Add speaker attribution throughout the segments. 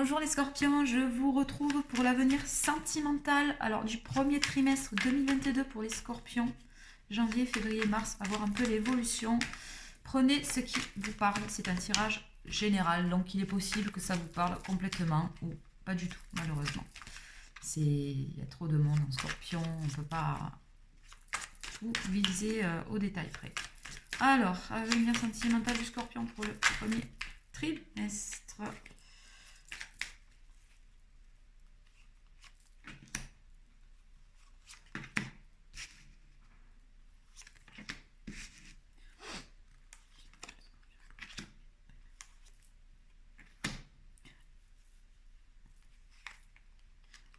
Speaker 1: Bonjour les scorpions, je vous retrouve pour l'avenir sentimental du premier trimestre 2022 pour les scorpions. Janvier, février, mars, à voir un peu l'évolution. Prenez ce qui vous parle, c'est un tirage général, donc il est possible que ça vous parle complètement ou pas du tout, malheureusement. Il y a trop de monde en scorpion, on ne peut pas tout viser au détail près. Alors, avenir sentimental du scorpion pour le premier trimestre.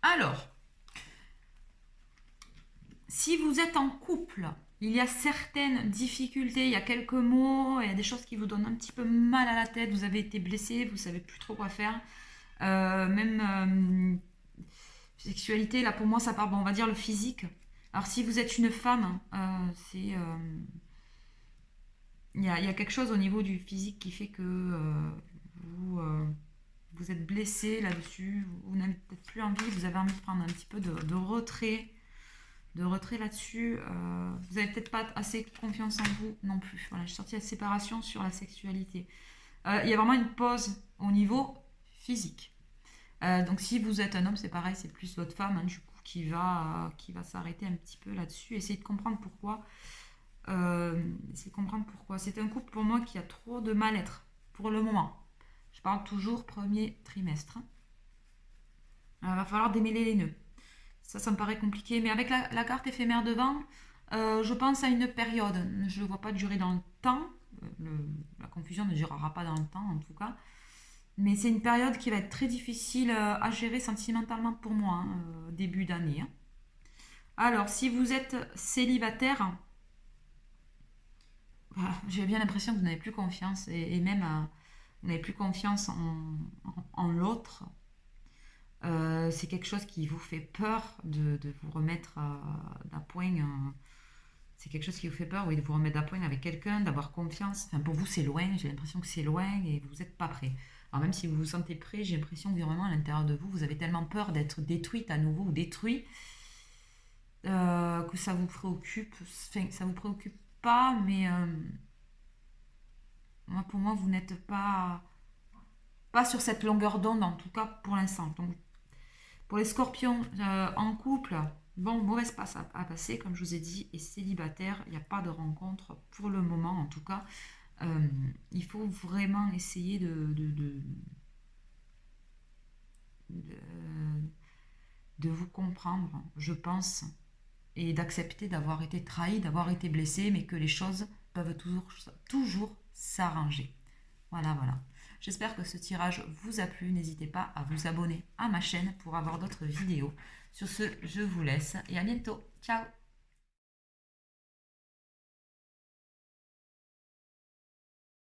Speaker 1: Alors, si vous êtes en couple, il y a certaines difficultés, il y a quelques mots, il y a des choses qui vous donnent un petit peu mal à la tête, vous avez été blessé, vous ne savez plus trop quoi faire. Sexualité, là pour moi ça part, on va dire le physique. Alors si vous êtes une femme, il y a quelque chose au niveau du physique qui fait que vous êtes blessé là-dessus, vous n'avez peut-être plus envie, vous avez envie de prendre un petit peu de retrait. Là-dessus, vous n'avez peut-être pas assez confiance en vous non plus. Voilà, j'ai sorti la séparation sur la sexualité. Il y a vraiment une pause au niveau physique. Donc si vous êtes un homme, c'est pareil, c'est plus votre femme du coup qui va s'arrêter un petit peu là-dessus. Essayez de comprendre pourquoi. C'est un couple pour moi qui a trop de mal-être pour le moment. Je parle toujours premier trimestre. Il va falloir démêler les nœuds. Ça me paraît compliqué. Mais avec la carte éphémère devant, je pense à une période. Je ne vois pas durer dans le temps. La confusion ne durera pas dans le temps, en tout cas. Mais c'est une période qui va être très difficile à gérer sentimentalement pour moi, début d'année. Alors, si vous êtes célibataire, j'ai bien l'impression que vous n'avez plus confiance. Et même, vous n'avez plus confiance en l'autre. C'est quelque chose qui vous fait peur de vous remettre d'appoint. C'est quelque chose qui vous fait peur, oui, de vous remettre d'appoint avec quelqu'un, d'avoir confiance. Enfin, pour vous, c'est loin. J'ai l'impression que c'est loin et vous n'êtes pas prêt. Alors même si vous vous sentez prêt, j'ai l'impression que vraiment à l'intérieur de vous, vous avez tellement peur d'être détruite à nouveau ou détruit que ça vous préoccupe. Enfin, ça vous préoccupe pas, mais pour moi, vous n'êtes pas sur cette longueur d'onde, en tout cas pour l'instant. Donc, pour les scorpions en couple, mauvaise passe à passer, comme je vous ai dit, et célibataire, il n'y a pas de rencontre pour le moment, en tout cas. Il faut vraiment essayer de vous comprendre, je pense, et d'accepter d'avoir été trahi, d'avoir été blessé, mais que les choses peuvent toujours s'arranger. Voilà. J'espère que ce tirage vous a plu. N'hésitez pas à vous abonner à ma chaîne pour avoir d'autres vidéos. Sur ce, je vous laisse et à bientôt. Ciao!